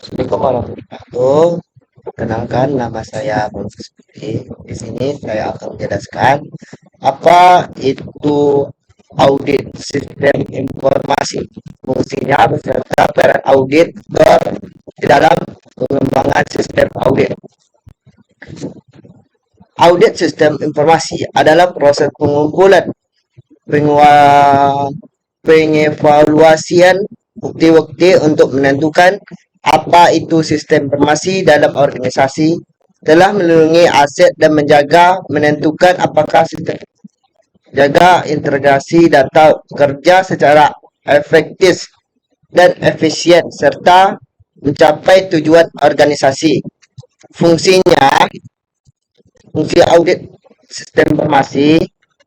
Assalamualaikum warahmatullahi wabarakatuh. Perkenalkan, nama saya Bonfils Putri. Di sini saya akan menjelaskan apa itu audit sistem informasi, fungsinya beserta peran auditor di dalam pengembangan sistem audit. Audit sistem informasi adalah proses pengumpulan, pengevaluasian bukti-bukti untuk menentukan apa itu sistem informasi dalam organisasi, telah melindungi aset dan menentukan apakah sistem jaga integrasi data bekerja secara efektif dan efisien serta mencapai tujuan organisasi. Fungsinya, fungsi audit sistem informasi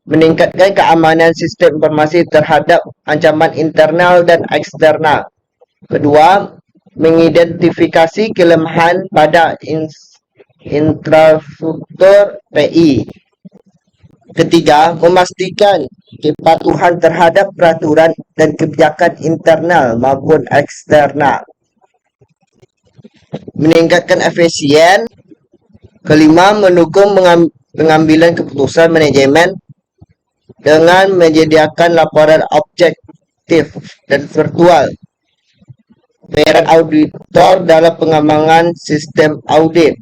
meningkatkan keamanan sistem informasi terhadap ancaman internal dan eksternal. Kedua, mengidentifikasi kelemahan pada infrastruktur TI. Ketiga, memastikan kepatuhan terhadap peraturan dan kebijakan internal maupun eksternal. Meningkatkan efisien. Kelima, mendukung pengambilan keputusan manajemen dengan menyediakan laporan objektif dan virtual. Peran auditor dalam pengembangan sistem audit.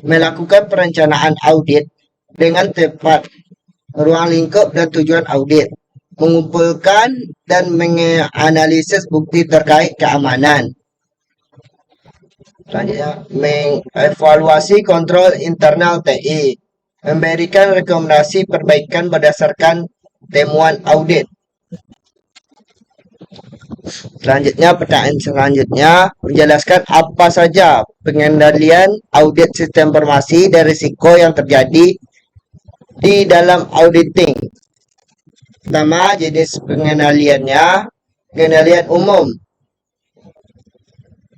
Melakukan perencanaan audit dengan tepat, ruang lingkup dan tujuan audit. Mengumpulkan dan menganalisis bukti terkait keamanan. Selanjutnya, mengevaluasi kontrol internal TI. Memberikan rekomendasi perbaikan berdasarkan temuan audit. Selanjutnya, pertanyaan selanjutnya menjelaskan apa saja pengendalian audit sistem informasi dan risiko yang terjadi di dalam auditing. Pertama, jenis pengendaliannya, pengendalian umum.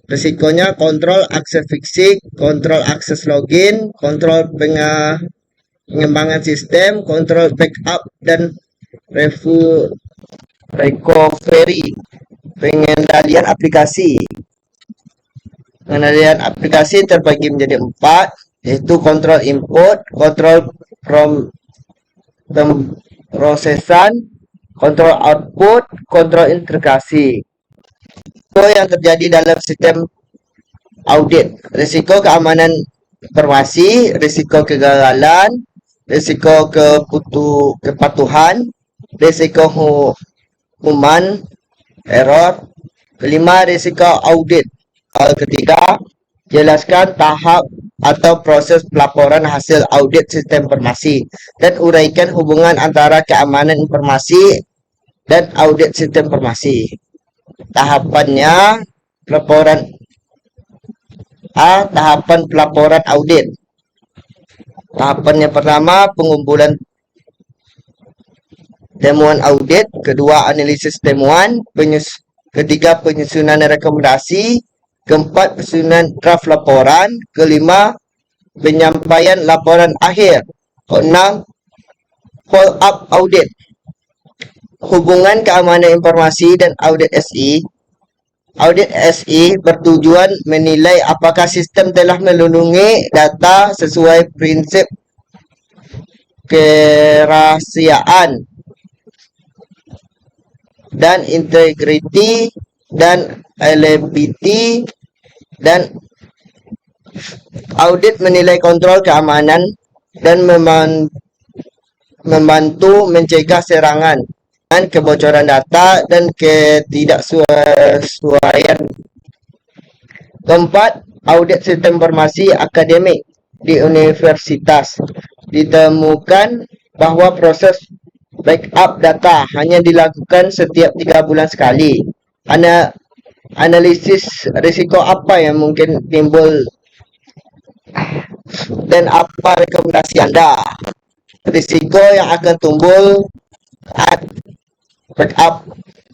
Risikonya kontrol akses fisik, kontrol akses login, kontrol pengembangan sistem, kontrol backup, dan recovery. Pengendalian aplikasi. Pengendalian aplikasi terbagi menjadi 4, yaitu kontrol input, kontrol prosesan, kontrol output, kontrol integrasi. Risiko yang terjadi dalam sistem audit. Risiko keamanan informasi, risiko kegagalan, risiko kepatuhan, risiko human error. Kelima, risiko audit. Ketiga, jelaskan tahap atau proses pelaporan hasil audit sistem informasi dan uraikan hubungan antara keamanan informasi dan audit sistem informasi. Tahapannya, pelaporan A. Tahapan pelaporan audit. Tahapannya pertama, pengumpulan temuan audit. Kedua, analisis temuan. Ketiga, penyusunan rekomendasi. Keempat, penyusunan draft laporan. Kelima, penyampaian laporan akhir. Keenam, follow up audit. Hubungan keamanan informasi dan audit SI. Audit SI bertujuan menilai apakah sistem telah melindungi data sesuai prinsip kerahasiaan dan integriti dan reliability, dan audit menilai kontrol keamanan dan membantu mencegah serangan dan kebocoran data dan ketidaksesuaian. Keempat, audit sistem informasi akademik di universitas. Ditemukan bahwa proses backup data hanya dilakukan setiap 3 bulan sekali. Analisis risiko apa yang mungkin timbul dan apa rekomendasi Anda? Risiko yang akan timbul saat backup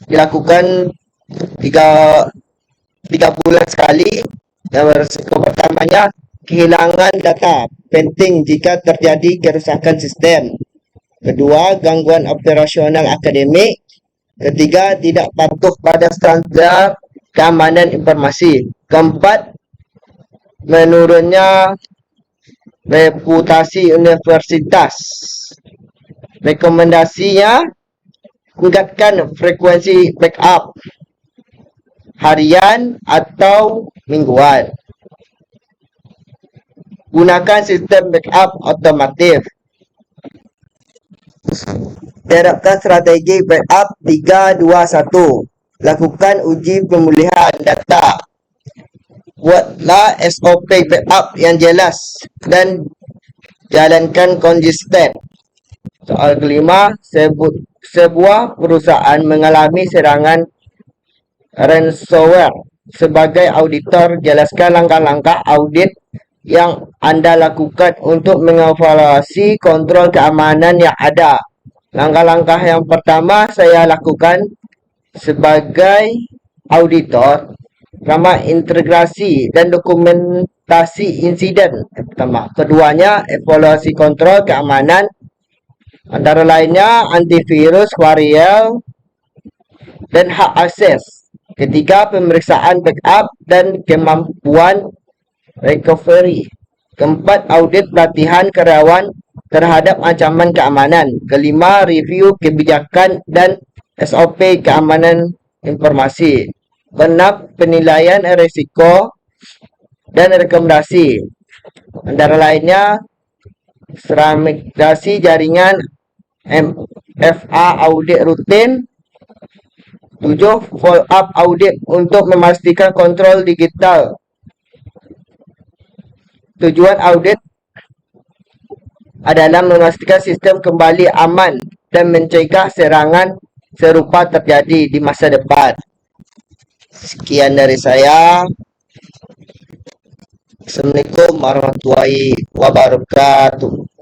dilakukan 3 bulan sekali. Risiko pertamanya, kehilangan data penting jika terjadi kerusakan sistem. Kedua, gangguan operasional akademik. Ketiga, tidak patuh pada standar keamanan informasi. Keempat, menurunnya reputasi universitas. Rekomendasinya, tingkatkan frekuensi backup harian atau mingguan. Gunakan sistem backup otomatis. Terapkan strategi backup 3-2-1. Lakukan uji pemulihan data. Buatlah SOP backup yang jelas dan jalankan konsisten. Soal kelima, sebuah perusahaan mengalami serangan ransomware. Sebagai auditor, jelaskan langkah-langkah audit yang Anda lakukan untuk mengevaluasi kontrol keamanan yang ada. Langkah-langkah yang pertama saya lakukan sebagai auditor, pertama, integrasi dan dokumentasi insiden. Pertama, keduanya, evaluasi kontrol keamanan, antara lainnya antivirus, firewall, dan hak akses. Ketiga, pemeriksaan backup dan kemampuan recovery. Keempat, audit pelatihan karyawan terhadap ancaman keamanan. Kelima, review kebijakan dan SOP keamanan informasi. Keenam, penilaian risiko dan rekomendasi. Antara lainnya, fragmentasi jaringan, MFA audit rutin. 7. Follow up audit untuk memastikan kontrol digital. Tujuan audit adalah memastikan sistem kembali aman dan mencegah serangan serupa terjadi di masa depan. Sekian dari saya. Assalamualaikum warahmatullahi wabarakatuh.